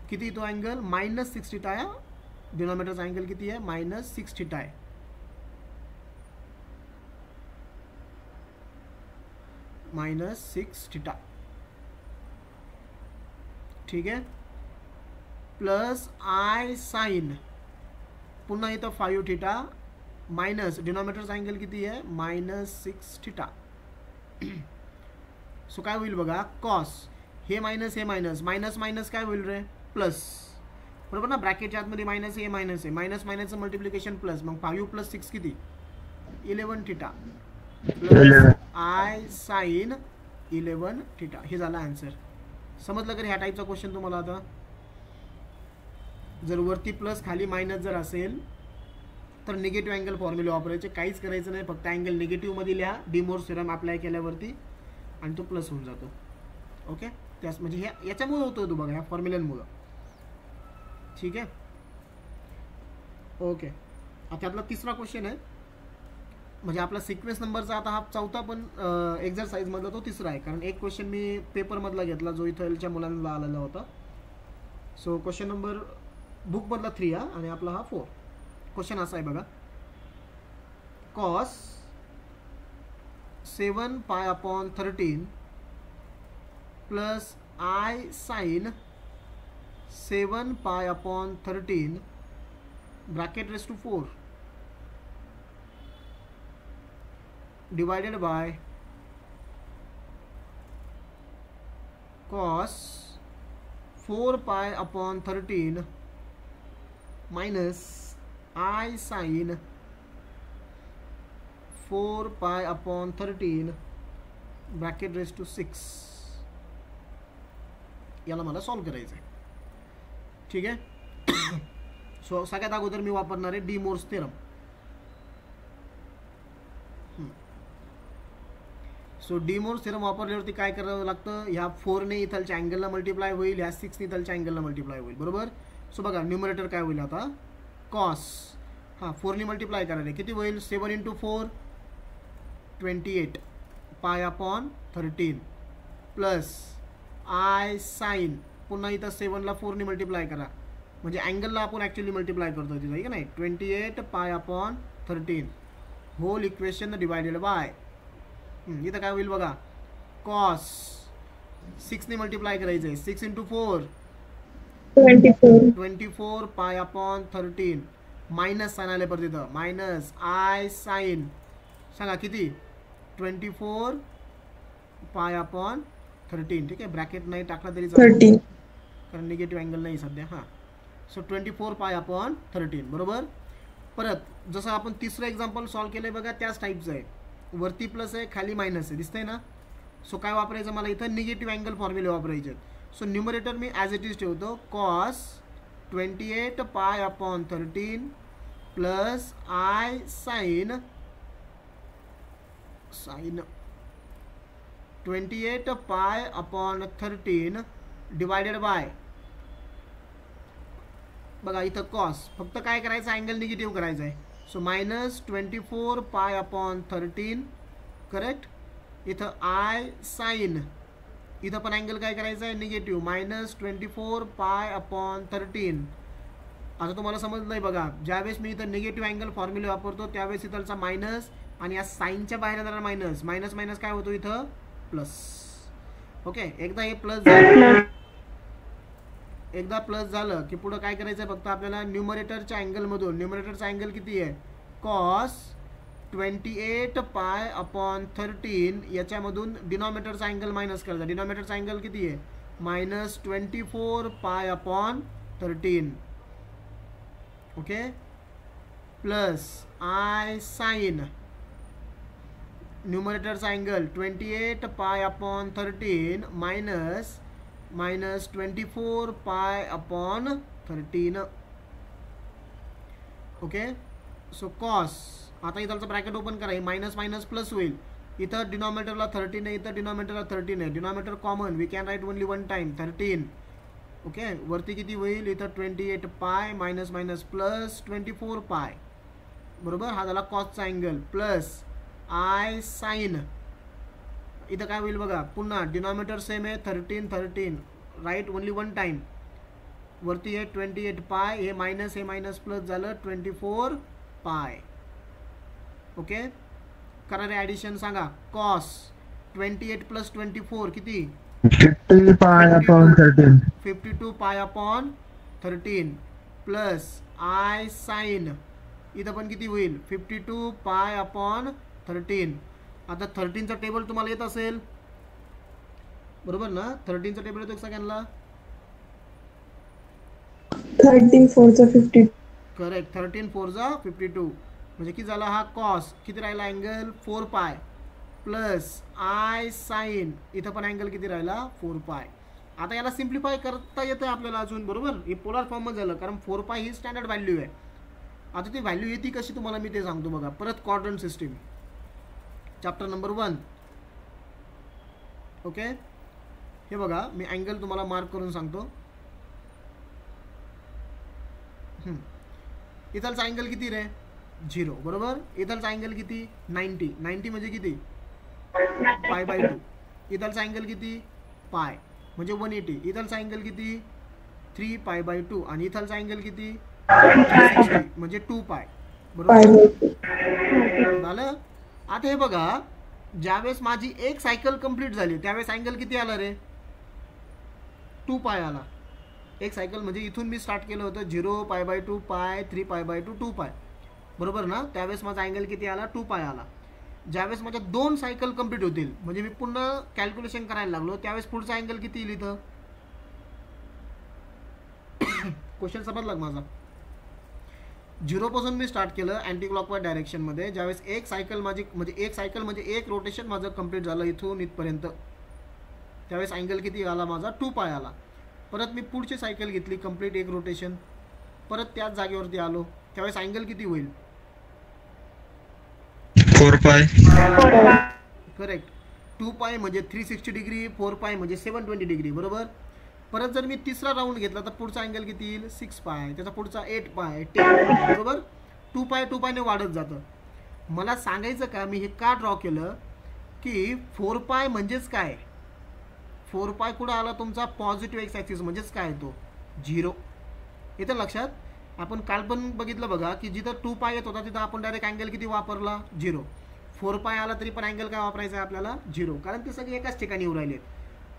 S1: किती, तो अँगल मायनस 6 थिटा आहे. डिनॉमिनेटरचा अँगल किती आहे, मायनस 6 थिटा आहे. मायनस 6 थिटा, ठीक आहे. प्लस आय साइन, पुन्हा इथं 5 थिटा मायनस डिनॉमिनेटरचा अँगल किती आहे, मायनस 6 थिटा. सो काय होईल बघा, कॉस हे मायनस मायनस मायनस काय होईल रे, प्लस. बरोबर ना, ब्रॅकेटच्या आतमध्ये मायनस हे मायनस आहे, मायनस मायनसचं मल्टिप्लिकेशन प्लस, मग 5 प्लस 6 किती, 11 theta plus I sine 11 theta. हे झालं आन्सर. समजलं का ह्या टाईपचा क्वेश्चन तुम्हाला. आता जर वरती प्लस खाली मायनस जर असेल तर निगेटिव्ह अँगल फॉर्म्युले वापरायचे, काहीच करायचं नाही, फक्त अँगल निगेटिव्हमध्ये लिहा डिमोर्स थेरम अप्लाय केल्यावरती आणि तो प्लस होऊन जातो. ओके, त्याच म्हणजे हे याच्यामुळे होतो तो बघा, ह्या फॉर्म्युल्यांमुळं. ठीक आहे. ओके, आता आपला तिसरा क्वेश्चन आहे, म्हणजे आपला सिक्वेन्स नंबरचा आता हा चौथा, पण एक्झरसाइजमधला तो तिसरा आहे, कारण एक क्वेश्चन मी पेपरमधला घेतला जो इथलच्या मुलांना आलेला होता. सो क्वेश्चन नंबर बुकमधला 3 हा, आणि आपला हा 4. क्वेश्चन असा आहे बघा, cos 7 pi upon 13 plus I sine 7 pi upon 13 bracket raise to 4 divided by cos 4 pi upon 13 minus I sin 4 pi upon 13 bracket raised to 6. याला मला सॉल्व करायचं आहे. ठीक आहे. सो सगळ्यात अगोदर मी वापरणार आहे De Moivre's theorem. So D Moivre's theorem वापरल्यावरती काय करावं लागतं, ह्या 4ने इथलच्या अँगलला मल्टिप्लाय होईल, ह्या 6ने इथलच्या अँगलला मल्टिप्लाय होईल. बरोबर. सो बघा न्यूमरेटर काय होईल आता, कॉस 4ने मल्टिप्लाय करायला किती होईल, 7 × 4 28 pi upon 13 plus I sign, पुन्हा इथं 7ला 4ने मल्टिप्लाय करा, म्हणजे अँगलला आपण ॲक्च्युली मल्टिप्लाय करतो तिथं, की नाही. 28 pi upon 13 whole equation divided by, इथं काय होईल बघा, कॉस 6ने मल्टिप्लाय करायचं आहे. 6 × 4 24 पाय अपॉन 13 मायनस साइन आले परत इथं, मायनस आय साइन सांगा किती, 24 पाय अपॉन 13. ठीक आहे, ब्रॅकेट नाही टाकला तरी चालेल कारण निगेटिव्ह अँगल नाही सध्या. हां, सो 24 पाय अपॉन 13 बरोबर. परत जसं आपण तिसरं एक्झाम्पल सॉल्व केलं आहे बघा, त्याच टाईपचं आहे. वरती प्लस आहे, खाली मायनस आहे, दिसतंय ना. सो काय वापरायचं मला इथं, निगेटिव्ह अँगल फॉर्म्युले वापरायचे. So numerator me as it is ठेवतो, cos 28 pi upon 13 plus I sign 28 pi upon 13 divided by, बघा इथं कॉस, फक्त काय करायचं, अँगल निगेटिव्ह करायचा आहे. So minus 24 pi upon 13 correct. इथं आय साइन, इथं पण अँगल काय करायचं आहे, निगेटिव्ह, मायनस 24 पाय अपॉन 13. आता तुम्हाला समजलं आहे बघा, ज्यावेळेस मी इथं निगेटिव्ह अँगल फॉर्म्युले वापरतो त्यावेळेस इथलचा मायनस आणि या साईनच्या बाहेर येणारा मायनस, मायनस मायनस काय होतो इथं प्लस. ओके, एकदा हे प्लस झालं, एकदा प्लस झालं की पुढं काय करायचं आहे, फक्त आपल्याला न्यूमरेटरच्या अँगलमधून, न्यूमरेटरचा अँगल किती आहे, कॉस 28 पाय अपॉन 13 याच्यामधून डिनॉमिनेटरचा अँगल मायनस करायचा. डिनॉमिनेटरचा अँगल किती आहे, minus 24 pi upon 13. Okay, plus I sine न्यूमरेटरचा angle 28 pi upon 13 minus minus 24 pi upon 13. Okay, so cos, आता इथलचं ब्रॅकेट ओपन करा, मायनस मायनस प्लस होईल. इथं डिनॉमिनेटरला 13 आहे, इथं डिनॉमिनेटरला 13 आहे. Denominator common, we can write only one time 13. Okay, वरती किती होईल, इथं 28 पाय मायनस मायनस प्लस 24 पाय बरोबर. हा झाला कॉसचा अँगल, प्लस आय साइन, इथं काय होईल बघा, पुन्हा डिनॉमिनेटर सेम आहे, 13 राईट ओनली वन टाइम. वरती आहे 28 पाय, हे मायनस प्लस झालं 24 पाय. ओके, करा रे ॲडिशन, सांगा कॉस 28 प्लस 24 किती,
S3: 52 पाय अपॉन 13
S1: प्लस आय साइन, इथं पण किती होईल 52 पाय अपॉन 13. आता 13चा टेबल तुम्हाला येत असेल बरोबर ना, 13चा टेबल येतो सगळ्यांना,
S2: 13 4 चा 50,
S1: करेक्ट, 13 4 जा 52. म्हणजे किती झाला हा कॉस, किती राहिला अँगल 4 पाय, प्लस आय साइन, इथं पण अँगल किती राहिला 4 पाय. आता याला सिम्प्लिफाय करता येतं आपल्याला अजून बरोबर, हे पोलार फॉर्ममध्ये झालं कारण 4 पाय ही स्टँडर्ड व्हॅल्यू आहे. आता ती व्हॅल्यू येते कशी तुम्हाला मी ते सांगतो बघा. परत quadrant system chapter number 1. Okay, हे बघा मी अँगल तुम्हाला मार्क करून सांगतो. इथलचा अँगल किती रे 0 बरोबर. इथलचा अँगल किती 90 म्हणजे किती पाय बाय 2. इथलचा अँगल किती पाय म्हणजे 180. इथलचा अँगल किती 3 पाय बाय 2 आणि इथलचा अँगल किती 360 म्हणजे 2 पाय बरोबर झालं. आता हे बघा, ज्यावेळेस माझी एक सायकल कंप्लीट झाली त्यावेळेस अँगल किती आला रे 2 पाय आला. एक सायकल म्हणजे इथून मी स्टार्ट केलं होतं 0 पाय बाय 2 पाय 3 पाय बाय 2 2 पाय बरोबर ना. त्यावेळेस माझा अँगल किती आला 2 पाय आला. ज्यावेळेस माझ्या 2 सायकल कंप्लीट होतील म्हणजे मी पुन्हा कॅल्क्युलेशन करायला लागलो त्यावेळेस पुढचा अँगल किती येईल इथं. क्वेश्चन समजला माझा. 0 पासून मी स्टार्ट केलं अँटी क्लॉकवाईज डायरेक्शनमध्ये. ज्यावेळेस एक सायकल म्हणजे एक रोटेशन माझं कंप्लीट झालं इथून इथपर्यंत त्यावेळेस अँगल किती आला माझा 2 पाय आला. परत मी पुढची सायकल घेतली कंप्लीट एक रोटेशन, परत त्याच जागेवरती आलो त्यावेळेस अँगल किती होईल
S3: 4 पाय.
S1: करेक्ट. 2 पाय म्हणजे 360 डिग्री, 4 पाय म्हणजे 720 डिग्री बरोबर. परत जर मी तिसरा राऊंड घेतला तर पुढचा अँगल किती येईल 6 पाय, त्याचा पुढचा 8 पाय 10 बरोबर. 2 पायने वाढत जातं. मला सांगायचं का मी हे का ड्रॉ केलं की 4 पाय म्हणजेच काय, 4 पाय कुठं आला तुमचा पॉझिटिव्ह एक्स ॲक्सिस म्हणजेच काय तो 0 इथं लक्षात, आपण काल पण बघितलं बघा की जिथं 2 पाय येत होता तिथं आपण डायरेक्ट अँगल किती वापरला 0. 4 पाय आला तरी पण अँगल काय वापरायचा आहे आपल्याला 0, कारण ते सगळे एकाच ठिकाणी येऊ राहिले.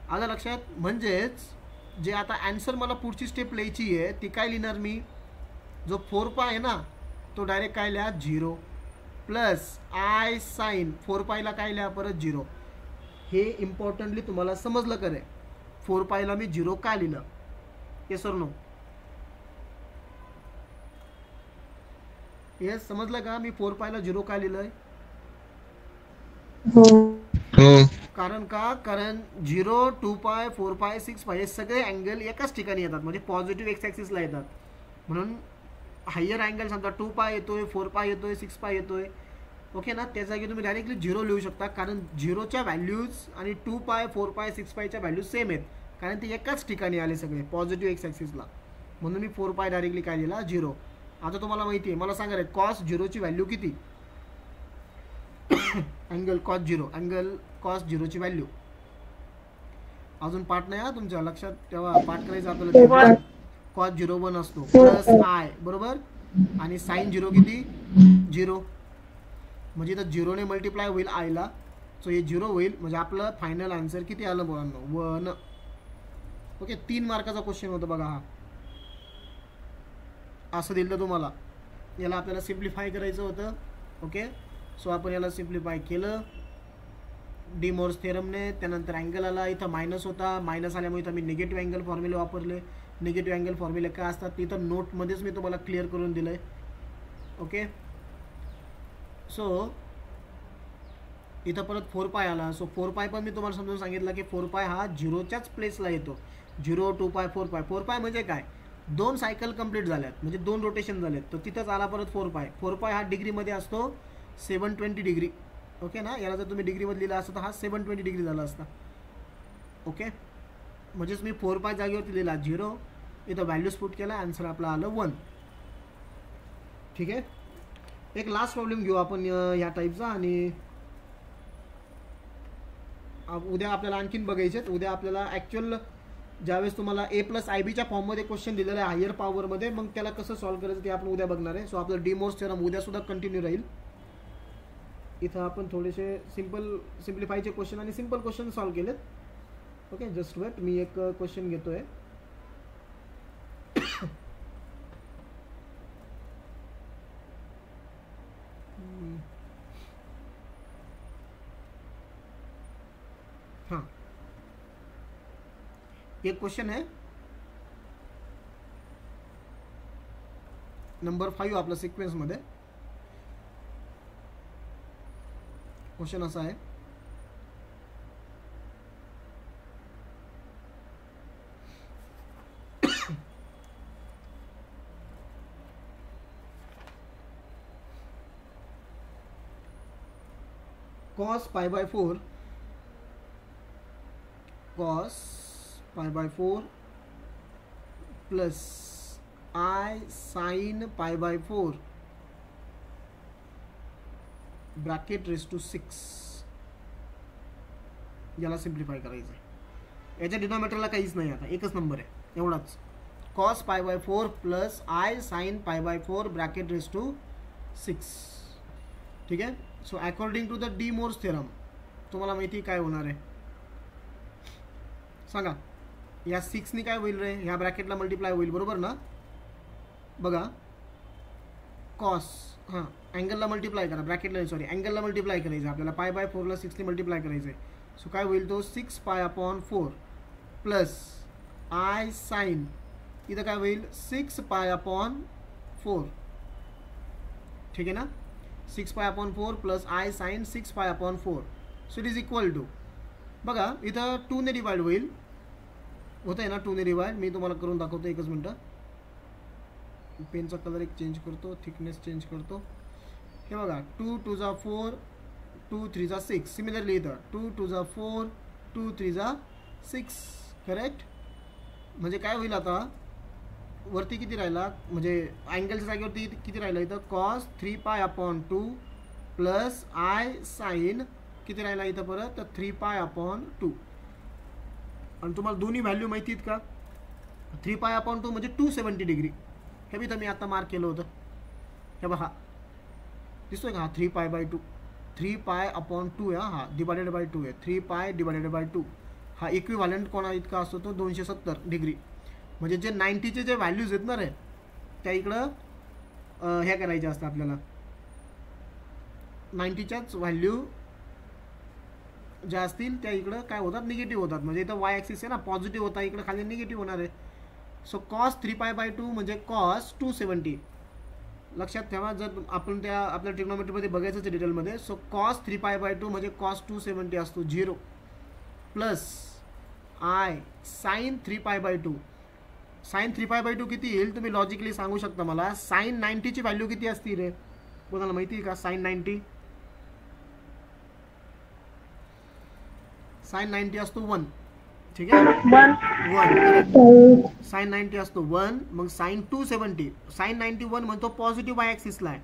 S1: आलं लक्षात. म्हणजेच जे आता ॲन्सर मला पुढची स्टेप लिहायची आहे ती काय लिहिणार मी, जो 4 पाय आहे ना तो डायरेक्ट काय लिहा 0 प्लस आय साईन 4 पायला काय लिहा परत 0. हे इम्पॉर्टंटली तुम्हाला समजलं करे 4 पायला मी 0 का लिहिलं, येस और नो. येस समजलं का मी 4 पायला 0 का लिहिलंय.
S2: हो.
S1: कारण का, कारण 0, 2 पाय 4 पाय 6 पाय हे सगळे अँगल एकाच ठिकाणी येतात, म्हणजे पॉझिटिव्ह एक्स ॲक्सिसला येतात. म्हणून हायर अँगल समजा 2 पाय येतोय, 4 पाय येतोय, 6 पाय येतोय, ओके ना. त्या जागी तुम्ही डायरेक्टली 0 लिहू शकता, कारण 0च्या व्हॅल्यूज आणि 2 पाय 4 पाय 6 पायच्या व्हॅल्यूज सेम आहेत, कारण ते एकाच ठिकाणी आले सगळे पॉझिटिव्ह एक्स ॲक्सिसला. म्हणून मी 4 पाय डायरेक्टली काय लिहिला 0. आता तुम्हाला माहिती आहे, मला सांगा रे कॉस 0ची व्हॅल्यू किती. अँगल कॉस 0, अँगल कॉस 0ची व्हॅल्यू. अजून पाठ नाही हा तुमच्या लक्षात, तेव्हा पाठ करायचं आपल्याला. कॉस 0 1 असतो प्लस आय, बरोबर, आणि साईन 0 किती 0, म्हणजे इथं 0ने मल्टिप्लाय होईल आयला, सो हे 0 होईल. म्हणजे आपलं फायनल आन्सर किती आलं मुलांना 1. ओके, 3 मार्काचा क्वेश्चन होता बघा हा. असं दिलं तुम्हाला, याला आपल्याला सिम्प्लिफाय करायचं होतं. ओके, सो आपण याला सिम्प्लिफाय केलं डी मोर्स थेरमने. त्यानंतर अँगल आला, इथं मायनस होता, मायनस आल्यामुळे इथं मी निगेटिव्ह अँगल फॉर्म्युले वापरले. निगेटिव्ह अँगल फॉर्म्युले काय असतात तिथं नोटमध्येच मी तुम्हाला क्लिअर करून दिलं आहे. ओके, सो इथं परत 4 पाय आला, सो 4 पाय पण मी तुम्हाला समजून सांगितलं की 4 पाय हा 0च्याच प्लेसला येतो. 0, 2 पाय 4 पाय. 4 पाय म्हणजे काय, 2 सायकल कंप्लीट झाल्यात, म्हणजे 2 रोटेशन झालेत, तर तिथंच आला परत 4 पाय. 4 पाय हा डिग्रीमध्ये असतो 720 डिग्री. ओके ना, याला जर तुम्ही डिग्रीमध्ये लिहिला असता तर हा 720 डिग्री झाला असता. ओके, म्हणजेच मी 4 पाय जागेवरती लिहिला 0, इथं व्हॅल्यूज पुट केला, आन्सर आपला आलं 1. ठीक आहे, एक लास्ट प्रॉब्लेम घेऊ आपण या टाईपचा, आणि उद्या आपल्याला आणखीन बघायचे. उद्या आपल्याला ॲक्च्युअल ज्यावेळेस तुम्हाला A+IB च्या फॉर्ममध्ये क्वेश्चन दिलेलं आहे हायर पॉवरमध्ये, मग त्याला कसं सॉल्व्ह करायचं ते आपण उद्या बघणार आहे. सो आपलं डी मोर्स थेरम उद्यासुद्धा कंटिन्यू राहील. इथं आपण थोडेसे सिम्प्लिफायचे क्वेश्चन आणि सिम्पल क्वेश्चन सॉल्व्ह केलेत. ओके, जस्ट वेट, मी एक क्वेश्चन घेतोय. हां, एक क्वेश्चन आहे नंबर 5 आपल्या सिक्वेन्समध्ये. क्वेश्चन असा आहे, cos pi by 4 plus I sin pi by 4 bracket raise to 6. याला सिम्प्लिफाय करायचं आहे. याच्या डिनॉमिनेटरला काहीच नाही, आता एकच नंबर आहे, एवढाच. cos pi by 4 प्लस I sin pi by 4 bracket raise to 6. ठीक आहे, so according to the D Moivre's theorem तुम्हाला माहिती काय होणार आहे सांगा. या 6नी काय होईल रे, ह्या ब्रॅकेटला मल्टिप्लाय होईल, बरोबर ना. बघा, कॉस, हां, अँगलला मल्टिप्लाय करा, ब्रॅकेटला सॉरी अँगलला मल्टिप्लाय करायचं आपल्याला. पाय बाय 4ला 6ने मल्टिप्लाय करायचं आहे. सो काय होईल तो 6 pi upon 4 plus I sine, इथं काय होईल 6 पाय अपॉन 4. ठीक आहे ना, 6 pi upon 4 plus I sine 6 pi upon 4. So it is equal to, बघा इथं 2ने डिवाइड होईल, होतं आहे ना 2ने डिवाइड. मी तुम्हाला करून दाखवतो, एकच मिनटं. पेनचा कलर एक चेंज करतो, थिकनेस चेंज करतो. हे बघा 2 2 जा 4, 2 3 जा 6. सिमिलरली इथं 2 2 जा 4, 2 3 जा 6. करेक्ट, म्हणजे काय होईल आता वरती किती राहिला, म्हणजे अँगलच्या जागेवरती किती राहिला इथं cos 3 pi upon 2 plus I sine किती राहिला इथं परत तर 3 पाय अपॉन 2. आणि तुम्हाला दोन्ही व्हॅल्यू माहिती आहेत का, 3 पाय अपॉन 2 म्हणजे 270 डिग्री. हे बी तर मी आता मार्क केलं होतं, हे बघा दिसतोय का, हा 3π/2, 3π/2 आहे हा, डिवायडेड बाय 2 आहे, 3π/2. हा इक्विव्हॅलंट कोणा इतका असतो तो 270 डिग्री. म्हणजे जे 90चे जे व्हॅल्यूज आहेत ना रे, त्या इकडं हे करायचे असतं आपल्याला, 90च्याच व्हॅल्यू ज्या असतील त्या इकडं काय होतात, निगेटिव्ह होतात. म्हणजे इथं वाय ॲक्सिस आहे ना, पॉझिटिव्ह होता, इकडं खाली निगेटिव्ह होणार आहे. सो कॉस 3π/2 म्हणजे कॉस 270. लक्षात ठेवा, जर आपण त्या आपल्या ट्रिग्नोमेट्रीमध्ये बघायचं डिटेलमध्ये. सो कॉस 3π/2 म्हणजे कॉस 270 असतो 0 प्लस आय साईन 3π/2. साईन 3π/2 किती येईल तुम्ही लॉजिकली सांगू शकता मला. साईन 90ची व्हॅल्यू किती असती रे, कोणाला माहिती आहे का? साईन 90, साईन 90 असतो 1. ठीक आहे, 1 साईन 90 असतो 1. मग साईन 270, साईन 91 म्हणतो पॉझिटिव्ह वाय ॲक्सिसला आहे,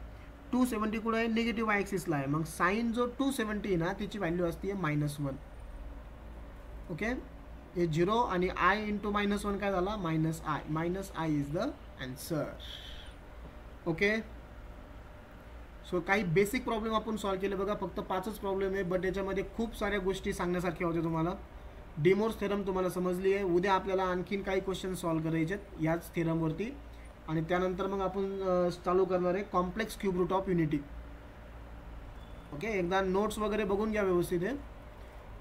S1: 270 कुठे आहे, निगेटिव्ह वाय ॲक्सिसला आहे. मग साईन जो 270 ना तिची व्हॅल्यू असते -1. ओके, हे 0 आणि आय इंटू -1 काय झाला, -i is the answer. Okay, so काही बेसिक प्रॉब्लेम आपण सॉल्व्ह केले बघा, फक्त 5च प्रॉब्लेम आहे, बट याच्यामध्ये खूप साऱ्या गोष्टी सांगण्यासारख्या होत्या तुम्हाला. डिमोर्स थेरम तुम्हाला समजली आहे. उद्या आपल्याला आणखीन काही क्वेश्चन सॉल्व्ह करायचे आहेत याच थेरमवरती, आणि त्यानंतर मग आपण चालू करणार आहे complex cube root of unity. Okay, एकदा नोट्स वगैरे बघून घ्या व्यवस्थित आहे.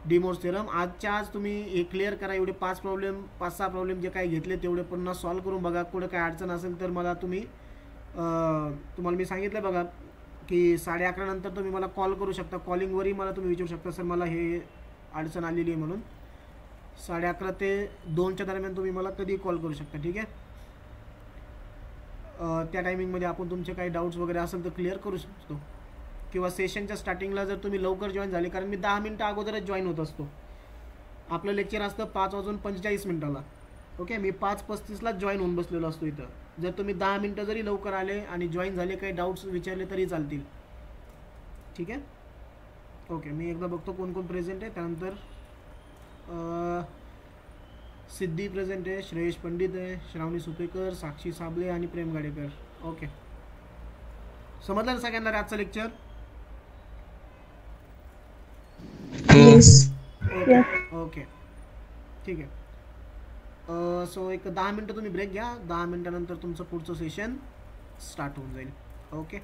S1: डिमोर्स थेरम आजच्या आज तुम्ही हे क्लिअर करा. एवढे 5-6 प्रॉब्लेम जे काही घेतले तेवढे पुन्हा सॉल्व्ह करून बघा. कुठं काय अडचण असेल तर मला तुम्हाला मी सांगितलं बघा की 11:30 नंतर तुम्ही मला कॉल करू शकता. कॉलिंगवरही मला तुम्ही विचारू शकता, सर मला हे अडचण आलेली आहे म्हणून. 11:30 ते 2च्या दरम्यान तुम्ही मला कधीही कॉल करू शकता. ठीक आहे, त्या टायमिंगमध्ये आपण तुमचे काही डाऊट्स वगैरे असेल तर क्लिअर करू शकतो. किंवा सेशनच्या स्टार्टिंगला जर तुम्ही लवकर जॉईन झाले, कारण मी 10 मिनटं अगोदरच जॉईन होत असतो. आपलं लेक्चर असतं 5:45 ओके, मी 5:35लाच जॉईन होऊन बसलेलो असतो इथं. जर तुम्ही 10 मिनटं जरी लवकर आले आणि जॉईन झाले, काही डाऊट्स विचारले तरी चालतील. ठीक आहे, ओके, मी एकदा बघतो कोण कोण प्रेझेंट आहे. त्यानंतर सिद्धी प्रेझेंट आहे, श्रेयश पंडित आहे, श्रावणी सुपेकर, साक्षी साबले आणि प्रेम गाडेकर. ओके, समजलं ना सगळ्यांना आजचं लेक्चर? ओके, ठीक आहे. सो एक 10 मिनटं तुम्ही ब्रेक घ्या. 10 मिनटानंतर तुमचं पुढचं सेशन स्टार्ट होऊन जाईल. ओके.